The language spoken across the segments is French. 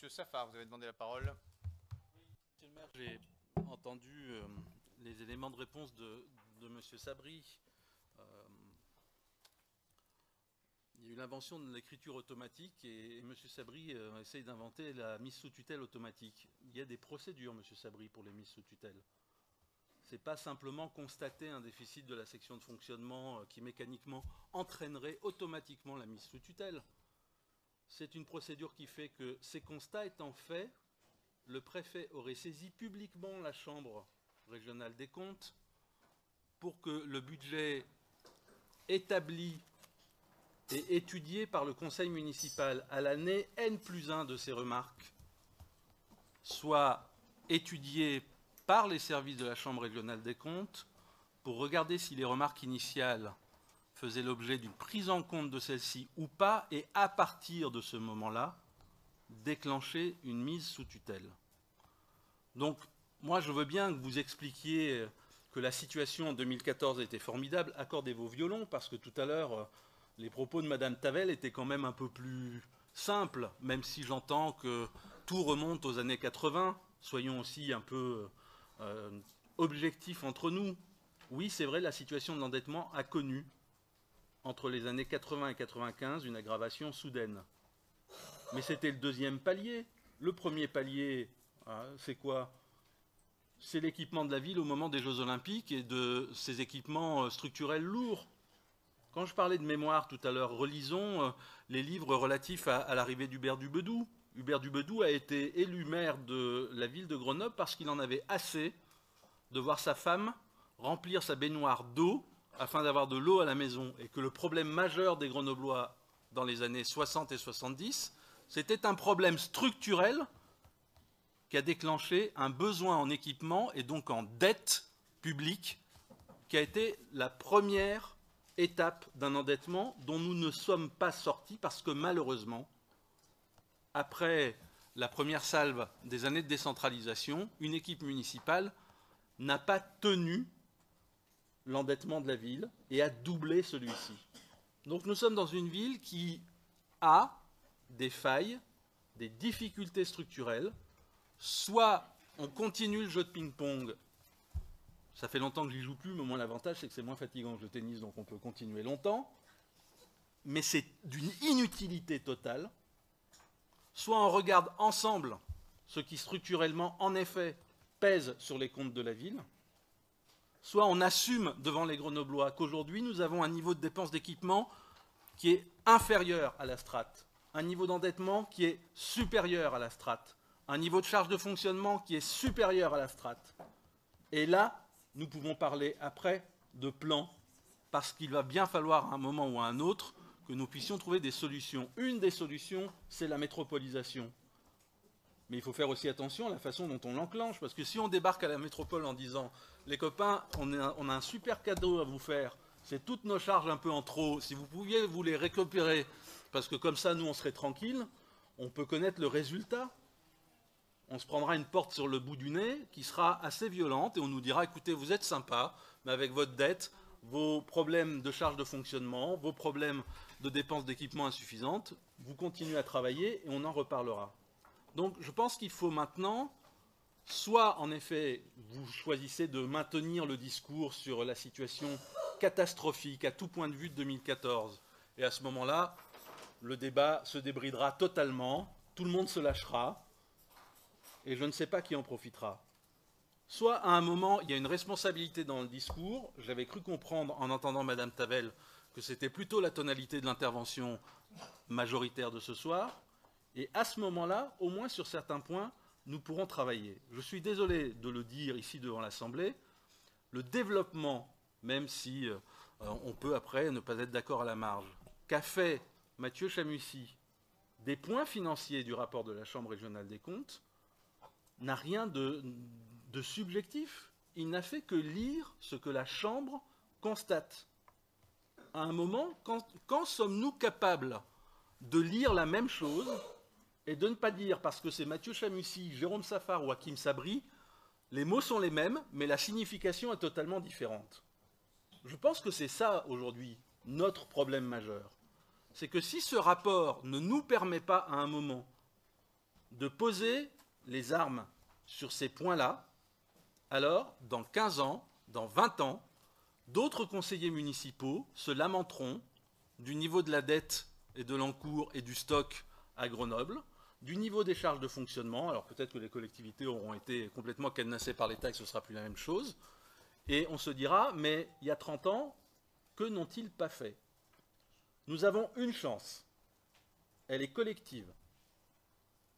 Monsieur Safar, vous avez demandé la parole. Monsieur le maire, j'ai entendu les éléments de réponse de Monsieur Sabri. Il y a eu l'invention de l'écriture automatique et Monsieur Sabri essaye d'inventer la mise sous tutelle automatique. Il y a des procédures, Monsieur Sabri, pour les mises sous tutelle. Ce n'est pas simplement constater un déficit de la section de fonctionnement qui mécaniquement entraînerait automatiquement la mise sous tutelle. C'est une procédure qui fait que, ces constats étant faits, le préfet aurait saisi publiquement la Chambre régionale des comptes pour que le budget établi et étudié par le conseil municipal à l'année N+1 de ces remarques soit étudié par les services de la Chambre régionale des comptes pour regarder si les remarques initiales faisaient l'objet d'une prise en compte de celles-ci ou pas, et à partir de ce moment-là, déclencher une mise sous tutelle. Donc, moi, je veux bien que vous expliquiez que la situation en 2014 était formidable. Accordez vos violons, parce que tout à l'heure, les propos de Madame Tavel étaient quand même un peu plus simples, même si j'entends que tout remonte aux années 80. Soyons aussi un peu objectifs entre nous. Oui, c'est vrai, la situation de l'endettement a connu, entre les années 80 et 95, une aggravation soudaine. Mais c'était le deuxième palier. Le premier palier, c'est quoi? C'est l'équipement de la ville au moment des Jeux Olympiques et de ces équipements structurels lourds. Quand je parlais de mémoire tout à l'heure, relisons les livres relatifs à l'arrivée d'Hubert Dubedou. Hubert Dubedou a été élu maire de la ville de Grenoble parce qu'il en avait assez de voir sa femme remplir sa baignoire d'eau afin d'avoir de l'eau à la maison, et que le problème majeur des Grenoblois dans les années 60 et 70, c'était un problème structurel qui a déclenché un besoin en équipement et donc en dette publique, qui a été la première étape d'un endettement dont nous ne sommes pas sortis parce que malheureusement, après la première salve des années de décentralisation, une équipe municipale n'a pas tenu l'endettement de la ville et a doublé celui-ci. Donc nous sommes dans une ville qui a des failles, des difficultés structurelles. Soit on continue le jeu de ping-pong, ça fait longtemps que j'y joue plus, mais au moins l'avantage c'est que c'est moins fatigant que le tennis, donc on peut continuer longtemps, mais c'est d'une inutilité totale. Soit on regarde ensemble ce qui structurellement, en effet, pèse sur les comptes de la ville, soit on assume devant les Grenoblois qu'aujourd'hui nous avons un niveau de dépenses d'équipement qui est inférieur à la strate, un niveau d'endettement qui est supérieur à la strate, un niveau de charge de fonctionnement qui est supérieur à la strate. Et là, nous pouvons parler après de plan, parce qu'il va bien falloir à un moment ou à un autre que nous puissions trouver des solutions. Une des solutions, c'est la métropolisation. Mais il faut faire aussi attention à la façon dont on l'enclenche, parce que si on débarque à la métropole en disant « Les copains, on a un super cadeau à vous faire, c'est toutes nos charges un peu en trop, si vous pouviez vous les récupérer, parce que comme ça, nous, on serait tranquille », on peut connaître le résultat. On se prendra une porte sur le bout du nez qui sera assez violente, et on nous dira « Écoutez, vous êtes sympa, mais avec votre dette, vos problèmes de charges de fonctionnement, vos problèmes de dépenses d'équipement insuffisantes, vous continuez à travailler et on en reparlera ». Donc je pense qu'il faut maintenant, soit en effet vous choisissez de maintenir le discours sur la situation catastrophique à tout point de vue de 2014, et à ce moment-là, le débat se débridera totalement, tout le monde se lâchera, et je ne sais pas qui en profitera. Soit à un moment, il y a une responsabilité dans le discours, j'avais cru comprendre en entendant Madame Tavel que c'était plutôt la tonalité de l'intervention majoritaire de ce soir, et à ce moment-là, au moins sur certains points, nous pourrons travailler. Je suis désolé de le dire ici devant l'Assemblée, le développement, même si on peut après ne pas être d'accord à la marge, qu'a fait Mathieu Chamussy des points financiers du rapport de la Chambre régionale des comptes, n'a rien de subjectif. Il n'a fait que lire ce que la Chambre constate. À un moment, quand sommes-nous capables de lire la même chose et de ne pas dire, parce que c'est Mathieu Chamussy, Jérôme Safar ou Hakim Sabri, les mots sont les mêmes, mais la signification est totalement différente. Je pense que c'est ça, aujourd'hui, notre problème majeur. C'est que si ce rapport ne nous permet pas, à un moment, de poser les armes sur ces points-là, alors, dans 15 ans, dans 20 ans, d'autres conseillers municipaux se lamenteront du niveau de la dette et de l'encours et du stock à Grenoble, du niveau des charges de fonctionnement. Alors peut-être que les collectivités auront été complètement cadenassées par l'État et que ce ne sera plus la même chose. Et on se dira, mais il y a 30 ans, que n'ont-ils pas fait? Nous avons une chance. Elle est collective.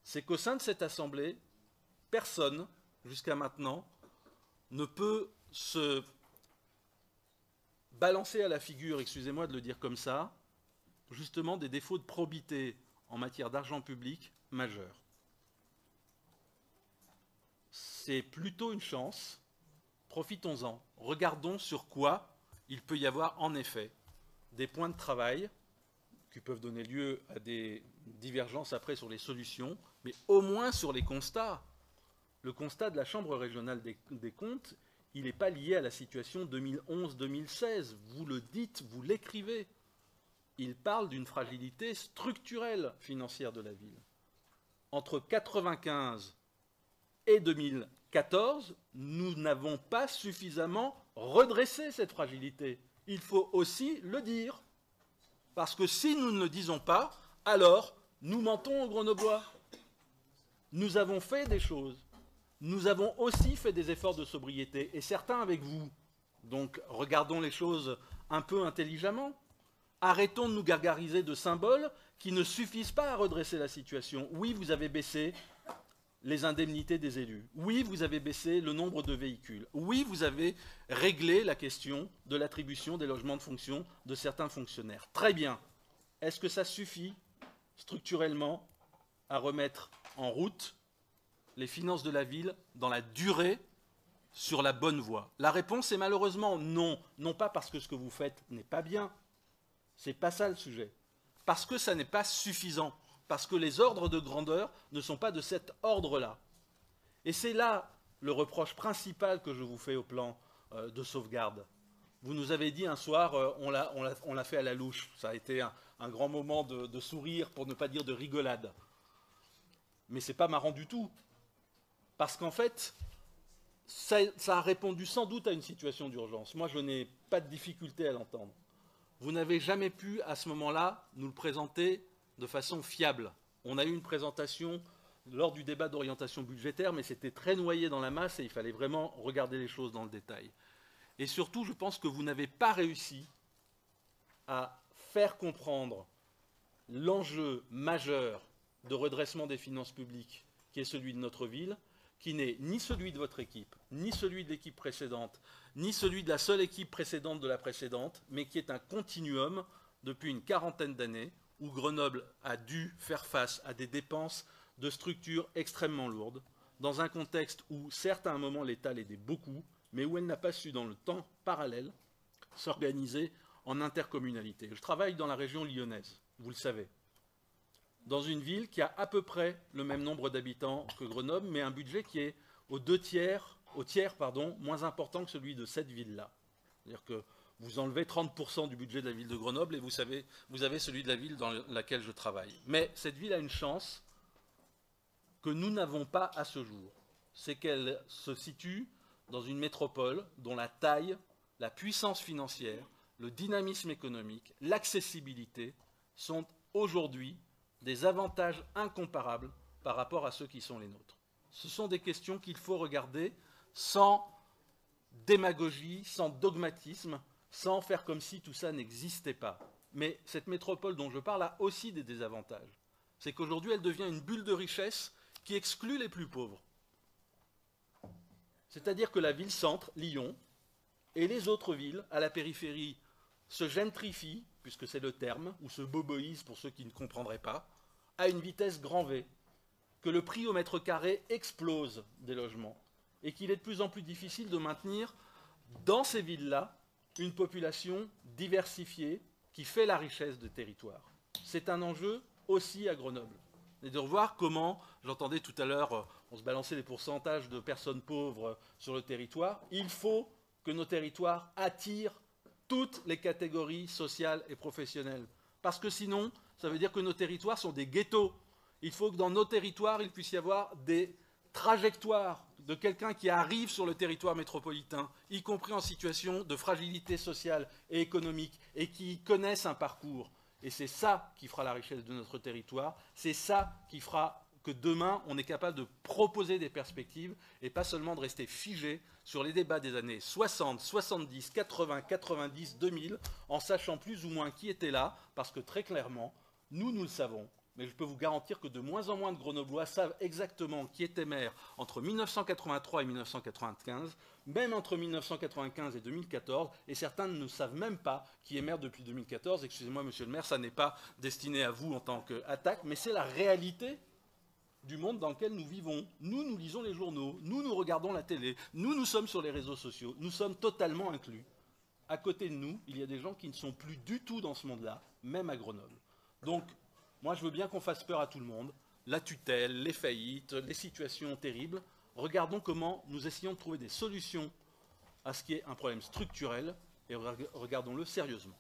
C'est qu'au sein de cette Assemblée, personne, jusqu'à maintenant, ne peut se balancer à la figure, excusez-moi de le dire comme ça, justement des défauts de probité en matière d'argent public majeurs. C'est plutôt une chance. Profitons-en. Regardons sur quoi il peut y avoir en effet des points de travail qui peuvent donner lieu à des divergences après sur les solutions, mais au moins sur les constats. Le constat de la Chambre régionale des comptes, il n'est pas lié à la situation 2011-2016. Vous le dites, vous l'écrivez. Il parle d'une fragilité structurelle financière de la ville. Entre 1995 et 2014, nous n'avons pas suffisamment redressé cette fragilité. Il faut aussi le dire. Parce que si nous ne le disons pas, alors nous mentons aux Grenoblois. Nous avons fait des choses. Nous avons aussi fait des efforts de sobriété, et certains avec vous. Donc regardons les choses un peu intelligemment. Arrêtons de nous gargariser de symboles qui ne suffisent pas à redresser la situation. Oui, vous avez baissé les indemnités des élus. Oui, vous avez baissé le nombre de véhicules. Oui, vous avez réglé la question de l'attribution des logements de fonction de certains fonctionnaires. Très bien. Est-ce que ça suffit structurellement à remettre en route les finances de la ville dans la durée sur la bonne voie? La réponse est malheureusement non. Non pas parce que ce que vous faites n'est pas bien. C'est pas ça le sujet. Parce que ça n'est pas suffisant. Parce que les ordres de grandeur ne sont pas de cet ordre-là. Et c'est là le reproche principal que je vous fais au plan de sauvegarde. Vous nous avez dit un soir, on l'a fait à la louche. Ça a été un grand moment de sourire, pour ne pas dire de rigolade. Mais c'est pas marrant du tout. Parce qu'en fait, ça a répondu sans doute à une situation d'urgence. Moi, je n'ai pas de difficulté à l'entendre. Vous n'avez jamais pu, à ce moment-là, nous le présenter de façon fiable. On a eu une présentation lors du débat d'orientation budgétaire, mais c'était très noyé dans la masse et il fallait vraiment regarder les choses dans le détail. Et surtout, je pense que vous n'avez pas réussi à faire comprendre l'enjeu majeur de redressement des finances publiques, qui est celui de notre ville, qui n'est ni celui de votre équipe, ni celui de l'équipe précédente, ni celui de la seule équipe précédente de la précédente, mais qui est un continuum depuis une quarantaine d'années, où Grenoble a dû faire face à des dépenses de structures extrêmement lourdes, dans un contexte où, certes, à un moment, l'État l'aidait beaucoup, mais où elle n'a pas su, dans le temps parallèle, s'organiser en intercommunalité. Je travaille dans la région lyonnaise, vous le savez, dans une ville qui a à peu près le même nombre d'habitants que Grenoble, mais un budget qui est au tiers, moins important que celui de cette ville-là. C'est-à-dire que vous enlevez 30% du budget de la ville de Grenoble et vous avez celui de la ville dans laquelle je travaille. Mais cette ville a une chance que nous n'avons pas à ce jour. C'est qu'elle se situe dans une métropole dont la taille, la puissance financière, le dynamisme économique, l'accessibilité sont aujourd'hui des avantages incomparables par rapport à ceux qui sont les nôtres. Ce sont des questions qu'il faut regarder sans démagogie, sans dogmatisme, sans faire comme si tout ça n'existait pas. Mais cette métropole dont je parle a aussi des désavantages. C'est qu'aujourd'hui, elle devient une bulle de richesse qui exclut les plus pauvres. C'est-à-dire que la ville-centre, Lyon, et les autres villes à la périphérie se gentrifient, puisque c'est le terme, ou se boboisent pour ceux qui ne comprendraient pas, à une vitesse grand V, que le prix au mètre carré explose des logements, et qu'il est de plus en plus difficile de maintenir dans ces villes-là une population diversifiée qui fait la richesse des territoires. C'est un enjeu aussi à Grenoble. Et de revoir comment, j'entendais tout à l'heure, on se balançait les pourcentages de personnes pauvres sur le territoire, il faut que nos territoires attirent toutes les catégories sociales et professionnelles. Parce que sinon, ça veut dire que nos territoires sont des ghettos. Il faut que dans nos territoires, il puisse y avoir des trajectoires de quelqu'un qui arrive sur le territoire métropolitain, y compris en situation de fragilité sociale et économique, et qui connaissent un parcours. Et c'est ça qui fera la richesse de notre territoire, c'est ça qui fera que demain, on est capable de proposer des perspectives et pas seulement de rester figé sur les débats des années 60, 70, 80, 90, 2000, en sachant plus ou moins qui était là, parce que très clairement, nous le savons, mais je peux vous garantir que de moins en moins de Grenoblois savent exactement qui était maire entre 1983 et 1995, même entre 1995 et 2014, et certains ne savent même pas qui est maire depuis 2014. Excusez-moi, monsieur le maire, ça n'est pas destiné à vous en tant qu'attaque, mais c'est la réalité du monde dans lequel nous vivons. Nous lisons les journaux, nous regardons la télé, nous sommes sur les réseaux sociaux, nous sommes totalement inclus. À côté de nous, il y a des gens qui ne sont plus du tout dans ce monde-là, même à Grenoble. Donc, moi, je veux bien qu'on fasse peur à tout le monde, la tutelle, les faillites, les situations terribles. Regardons comment nous essayons de trouver des solutions à ce qui est un problème structurel et regardons-le sérieusement.